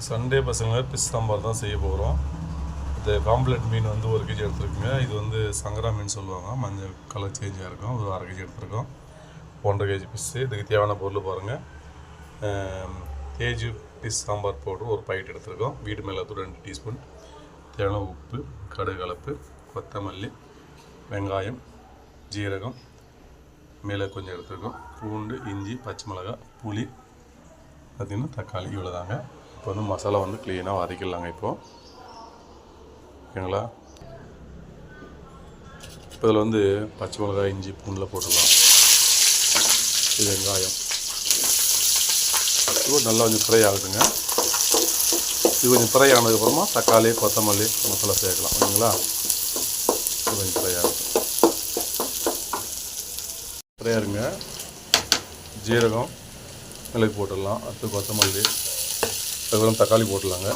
Sunday பசங்க பிஸ் சாம்பார் தான் செய்ய போகிறோம். இந்த பாம்ப்ளெட் மீன் வந்து 1 kg எடுத்துருக்குங்க. இது வந்து சங்கரா மீன் சொல்லுவாங்க, மஞ்சள் கலர் சேஞ்சாக இருக்கும். ஒரு 1/2 kg எடுத்துருக்கோம். 1.5 kg பிஸ்ஸு. இதுக்கு தேவையான பொருள் பாருங்கள். தேஜு பிஸ் சாம்பார் பவுடர் ஒரு பாக்கெட் எடுத்துருக்கோம். வீட்டு மிளகாத்தூள் 2 டீஸ்பூன், தேவையான உப்பு, கடுகு கலப்பு, கொத்தமல்லி, வெங்காயம், ஜீரகம், மிளகு கொஞ்சம் எடுத்துருக்கோம், பூண்டு, இஞ்சி, பச்சை மிளகாய், புளி, பார்த்திங்கன்னா தக்காளி, இவ்வளோதாங்க. இப்போ வந்து மசாலா வந்து க்ளீனாக வதக்கிடலாங்க. இப்போது ஓகேங்களா. இப்போ இதில் வந்து பச்சை மிளகாய், இஞ்சி, பூண்டில் போட்டுடலாம். இது வெங்காயம் இது நல்லா கொஞ்சம் ஃப்ரை ஆகுதுங்க. இது கொஞ்சம் ஃப்ரை ஆனதுக்கப்புறமா தக்காளி, கொத்தமல்லி, மசாலா சேர்க்கலாம். ஓகேங்களா. இது கொஞ்சம் ஃப்ரை ஆகுது. ஃப்ரை ஆகுங்க. ஜீரகம், மிளகு போட்டுடலாம். அடுத்து கொத்தமல்லி, அதுக்கப்புறம் தக்காளி போட்டுடலாங்க.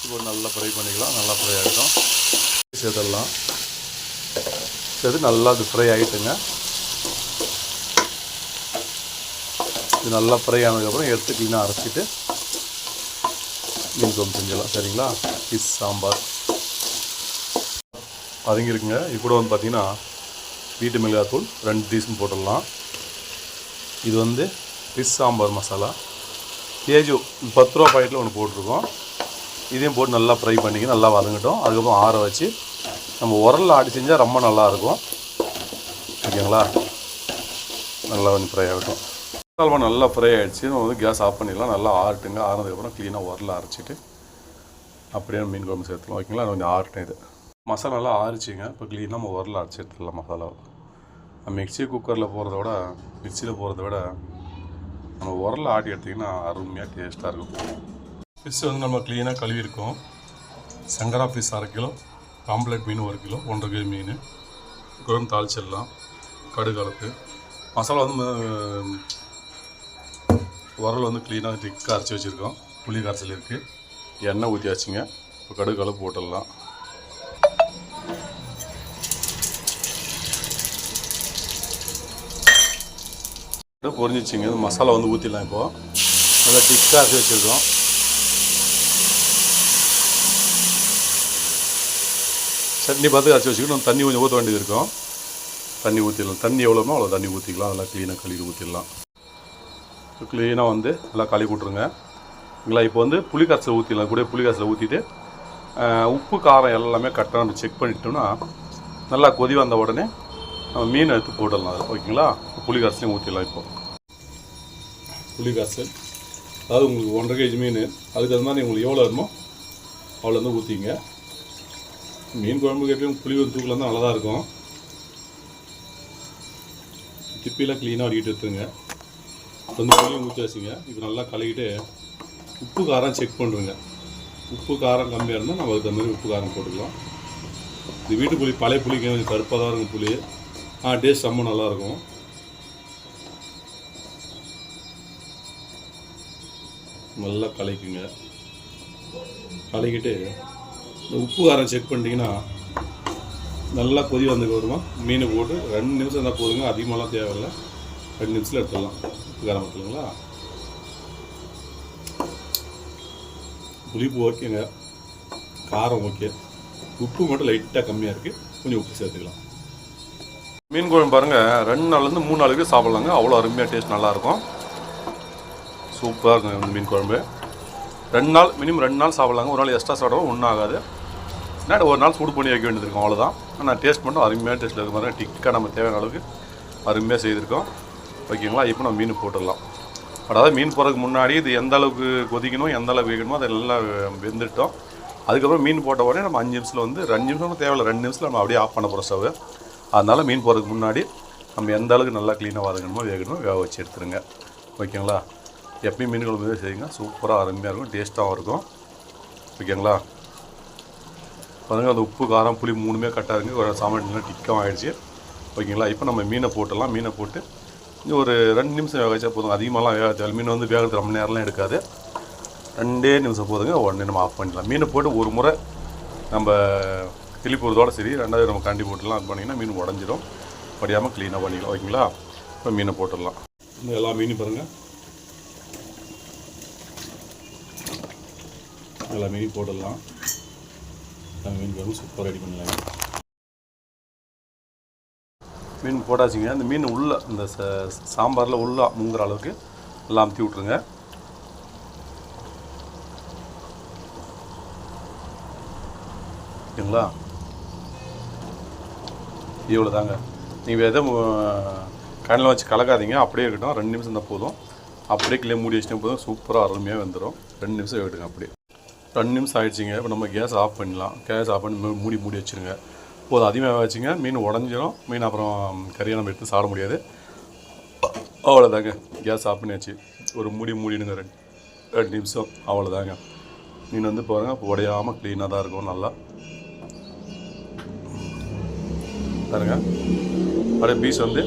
இப்போ நல்லா ஃப்ரை பண்ணிக்கலாம். நல்லா ஃப்ரை ஆகிடும். சேர்த்துடலாம். சேர்த்து நல்லா அது ஃப்ரை ஆகிட்டுங்க. இது நல்லா ஃப்ரை ஆனதுக்கப்புறம் எடுத்து க்ளீனாக அரைச்சிட்டு மீன் குழம்பு செஞ்சிடலாம். சரிங்களா. பிஸ் சாம்பார் வதங்கிருக்குங்க. இது கூட வந்து பார்த்திங்கன்னா வீட்டு மிளகாத்தூள் 2 டீஸ்பூன் போட்டுடலாம். இது வந்து பிஸ் சாம்பார் மசாலா தேஜு 10 ரூபா பாக்கெட்டில் ஒன்று போட்டிருக்கோம். இதையும் போட்டு நல்லா ஃப்ரை பண்ணிக்க, நல்லா வதங்கட்டும். அதுக்கப்புறம் ஆற வச்சு நம்ம உரலில் ஆடி செஞ்சால் ரொம்ப நல்லாயிருக்கும். ஓகேங்களா. நல்லா கொஞ்சம் ஃப்ரை ஆகட்டும். மசாலா நல்லா ஃப்ரை ஆகிடுச்சு. நம்ம வந்து கேஸ் ஆஃப் பண்ணிடலாம். நல்லா ஆறட்டுங்க. ஆறினதுக்கப்புறம் க்ளீனாக உரலில் அரைச்சிட்டு அப்படியே மீன் குழம்பு சேர்த்துலாம். ஓகேங்களா. கொஞ்சம் ஆறட்டும். இது மசாலா நல்லா ஆறிச்சிங்க. இப்போ க்ளீனாக நம்ம உரலில் அரைச்சி எடுத்துடலாம். மசாலாவை மிக்சி குக்கரில் போகிறத விட, மிக்சியில் போகிறத விட நம்ம உரலில் ஆட்டி எடுத்திங்கன்னா அருமையாக டேஸ்ட்டாக இருக்கும். ஃபிஷ் வந்து நம்ம க்ளீனாக கழுவிருக்கோம். சங்கரா ஃபிஷ் 1/2 கிலோ, பாம்ப்ளெட் மீன் 1 கிலோ, 1.5 kg மீன். குழம்பு தாளிச்சிடலாம். கடுகு கலப்பு மசாலா வந்து உரல் வந்து க்ளீனாக திக்காக அரைச்சி வச்சுருக்கோம். புளி கரைசல் இருக்குது. எண்ணெய் ஊற்றியாச்சுங்க. இப்போ கடுகு கலப்பு போட்டுடலாம். பொரிஞ்சிச்சிங்க. மசாலா வந்து ஊற்றிடலாம். இப்போது நல்லா திக்காக அரைச்சி வச்சுருக்கோம். சட்னி பார்த்து அரைச்சி வச்சுக்கிட்டு தண்ணி கொஞ்சம் ஊற்ற வேண்டியது இருக்கும். தண்ணி ஊற்றிடலாம். தண்ணி எவ்வளோமோ அவ்வளோ தண்ணி ஊற்றிக்கலாம். நல்லா க்ளீனாக கழுவி ஊற்றிடலாம். க்ளீனாக வந்து நல்லா கழுவி விட்ருங்க. இல்லைங்களா. இப்போ வந்து புளி கரைசல் ஊற்றிடலாம். கூட புளி கரைசல் ஊற்றிட்டு உப்பு காரம் எல்லாமே கரெக்டாக நம்ம செக் பண்ணிட்டோம்னா நல்லா கொதி வந்த உடனே நம்ம மீன் எடுத்து போட்டுடலாம் அதில். ஓகேங்களா. புளி கரைசலையும் ஊற்றிடலாம். இப்போது புளி கரைசல் அதாவது உங்களுக்கு 1.5 kg மீன், அதுக்கு அது மாதிரி உங்களுக்கு எவ்வளோ வேணுமோ அவ்வளோ வந்து ஊற்றிங்க. மீன் குழம்புக்கு எப்பயும் புளி வந்து தூக்கில் தான் நல்லா தான் இருக்கும். திப்பிலாம் க்ளீனாக வடிக்கிட்டு எடுத்துங்க. வந்து புளியும் ஊற்றி வச்சுங்க. இப்போ நல்லா கழுவிட்டு உப்பு காரம் செக் பண்ணுறங்க. உப்பு காரம் கம்மியாக இருந்தால் நம்ம அதுக்கு மாதிரி உப்பு காரம் போட்டுக்கலாம். இது வீட்டு புளி, பழைய புளிக்கு கொஞ்சம் கருப்பாக தான் இருக்கும் புளி. டேஸ்ட் ரொம்ப நல்லாயிருக்கும். நல்லா கலக்கிங்க. கலக்கிட்டு இந்த உப்பு காரம் செக் பண்ணிட்டீங்கன்னா நல்லா கொதி வந்ததுக்கு வருமா மீனை போட்டு 2 நிமிஷம் இருந்தால் போதுங்க. அதிகமாகலாம் தேவையில்லை. 2 நிமிஷத்தில் எடுத்துடலாம். உப்பு காரம் எடுத்துங்களா. புளிப்பு ஓகேங்க. காரம் ஓகே. உப்பு மட்டும் லைட்டாக கம்மியாக இருக்குது. கொஞ்சம் உப்பு சேர்த்துக்கலாம். மீன் குழம்பு பாருங்கள் 2 நாள்லேருந்து 3 நாளுக்கு சாப்பிட்லாங்க. அவ்வளோ அருமையாக டேஸ்ட் நல்லாயிருக்கும். சூப்பராக இருக்குங்க இந்த மீன் குழம்பு. 2 நாள் மினிமம் 2 நாள் சாப்பிட்லாங்க. ஒரு நாள் எக்ஸ்ட்ரா சாப்பிடவும் ஒன்றும் ஆகாது. என்ன ஒரு நாள் சூடு பண்ணி வைக்க வேண்டியது இருக்கும். அவ்வளோதான். ஆனால் டேஸ்ட் மட்டும் அருமையாக டேஸ்ட்டில் இருக்க மாதிரி டிக்காக நம்ம தேவையான அளவுக்கு அருமையாக செய்திருக்கோம். ஓகேங்களா. இப்போ நம்ம மீன் போட்டுடலாம். அதாவது மீன் போகிறதுக்கு முன்னாடி இது எந்த அளவுக்கு கொதிக்கணும், எந்த அளவுக்கு வேகணுமோ அதெல்லாம் வெந்துட்டோம். அதுக்கப்புறம் மீன் போட்ட உடனே நம்ம 5 நிமிஷத்தில் வந்து 2 நிமிஷம் தேவையில்லை. 2 நிமிஷத்தில் நம்ம அப்படியே ஆஃப் பண்ண போகிற ஸ்டவ். அதனால் மீன் போகிறதுக்கு முன்னாடி நம்ம எந்த அளவுக்கு நல்லா க்ளீனாக வேகணுமோ வேக வச்சு எடுத்துருங்க. ஓகேங்களா. எப்பயும் மீன் குழம்பு செய்யுங்க. சூப்பராக அருமையாக இருக்கும். டேஸ்ட்டாகவும் இருக்கும். ஓகேங்களா. பாருங்கள் அந்த உப்பு காரம் புளி 3மே கரெக்டாக இருக்குது. ஒரு சாமான் டிக்காக ஆகிடுச்சு. ஓகேங்களா. இப்போ நம்ம மீனை போட்டுடலாம். மீனை போட்டு இன்னும் ஒரு 2 நிமிஷம் வேக வச்சா போதும். அதிகமாகலாம் வேக தேவை. மீன் வந்து வேகிறதுக்கு ரொம்ப நேரம்லாம் எடுக்காது. 2 நிமிஷம் போதுங்க. உடனே நம்ம ஆஃப் பண்ணிடலாம். மீனை போட்டு ஒரு முறை நம்ம கிளி போகிறதோட சரி. 2வது நம்ம கண்டி போட்டுடலாம். அது பண்ணிங்கன்னா மீன் உடஞ்சிடும். படியாமல் க்ளீனாக பண்ணிக்கலாம். ஓகேங்களா. இப்போ மீனை போட்டுடலாம். எல்லா மீனும் பாருங்கள் எல்லா மீன் போட்டுடலாம். மீன் குழம்பு சூப்பராக ரெடி பண்ணலாம். மீன் போட்டாச்சுங்க. இந்த மீன் உள்ள இந்த சாம்பாரில் உள்ள முங்குற அளவுக்கு எல்லாம் அமுத்தி விட்ருங்க. ஓகேங்களா? இவ்வளோ தாங்க. நீங்கள் எதுவும் கண்ணில் வச்சு கலக்காதீங்க, அப்படியே இருக்கட்டும். 2 நிமிஷம் தான் போதும். அப்படியே கிளே மூடி வச்சிட்டே போதும். சூப்பராக அருமையாக வந்துடும். 2 நிமிஷம் வேட்டுங்க. அப்படியே 2 நிமிஷம் ஆகிடுச்சிங்க. இப்போ நம்ம கேஸ் ஆஃப் பண்ணிடலாம். கேஸ் ஆஃப் பண்ணி மூடி வச்சுருங்க. போதும். அதிகமாக வச்சுங்க, மீன் உடஞ்சிடும். மீன் அப்புறம் கறியை நம்ம எடுத்து சாப்பிட முடியாது. அவ்வளோதாங்க. கேஸ் ஆஃப் பண்ணியாச்சு. ஒரு மூடிடுங்க. 2 நிமிஷம். அவ்வளோதாங்க. மீன் வந்து பாருங்கள், உடையாமல் க்ளீனாக தான் இருக்கும். நல்லா பாருங்க. அப்படியே பீஸ் வந்து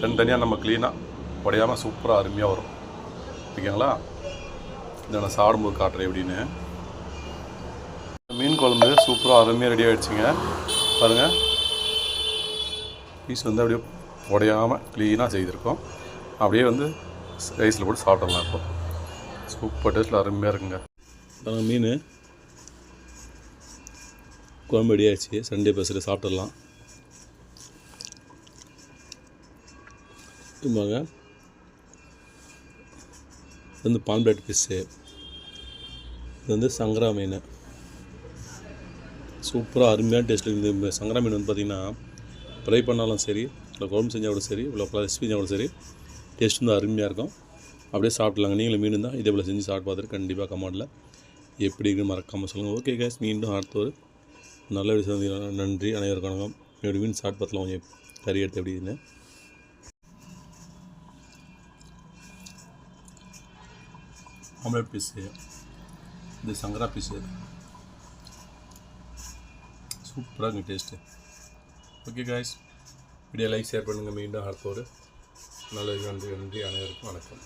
தனித்தனியாக நம்ம க்ளீனாக உடையாமல் சூப்பராக அருமையாக வரும். ஓகேங்களா? இதை நான் சாப்பிடும்போது காட்டுறேன் எப்படின்னு. மீன் குழம்பு சூப்பராக அருமையாக ரெடி ஆகிடுச்சிங்க. பாருங்கள், பீஸ் வந்து அப்படியே உடையாமல் க்ளீனாக செய்திருக்கோம். அப்படியே வந்து ரைஸில் போட்டு சாப்பிடலாம். இப்போ சூப்பர் டேஸ்ட்டில் அருமையாக இருக்குங்க. மீன் குழம்பு ரெடி ஆகிடுச்சு. சண்டே பேசுகிற சாப்பிட்றலாம். இதுமாங்க இது வந்து பாம்பேட் ஃபிஷ்ஷு. இது வந்து சங்கரா மீன். சூப்பராக அருமையான டேஸ்ட்டு. இந்த சங்கரா மீன் வந்து பார்த்திங்கன்னா ஃப்ரை பண்ணாலும் சரி, இல்லை குழம்பு செஞ்சால் கூட சரி, இல்லை ரெசிபி செஞ்சால் கூட சரி, டேஸ்ட் வந்து அருமையாக இருக்கும். அப்படியே சாப்பிட்லாங்க. நீங்களும் மீன் தான் இதே போல் செஞ்சு சாப்பிட்டு பார்த்துட்டு கண்டிப்பாக கமெண்டில் எப்படி இருக்குன்னு மறக்காமல் சொல்லுங்கள். ஓகே கேஸ், மீண்டும் அடுத்த ஒரு நல்ல விஷயம். நன்றி. அனைவருக்கும் வணக்கம். என்னோடய மீன் சாப்பிட்டு பார்த்தலாம் கொஞ்சம் கறி எடுத்து எப்படின்னு. ஆம்லேட் பீஸு, இது சங்கரா பீஸு, சூப்பராக இருக்குது taste. Okay guys, video like share பண்ணுங்கள். மீண்டும் அடுத்த ஒரு நல்ல நன்றி. அனைவருக்கும் வணக்கம்.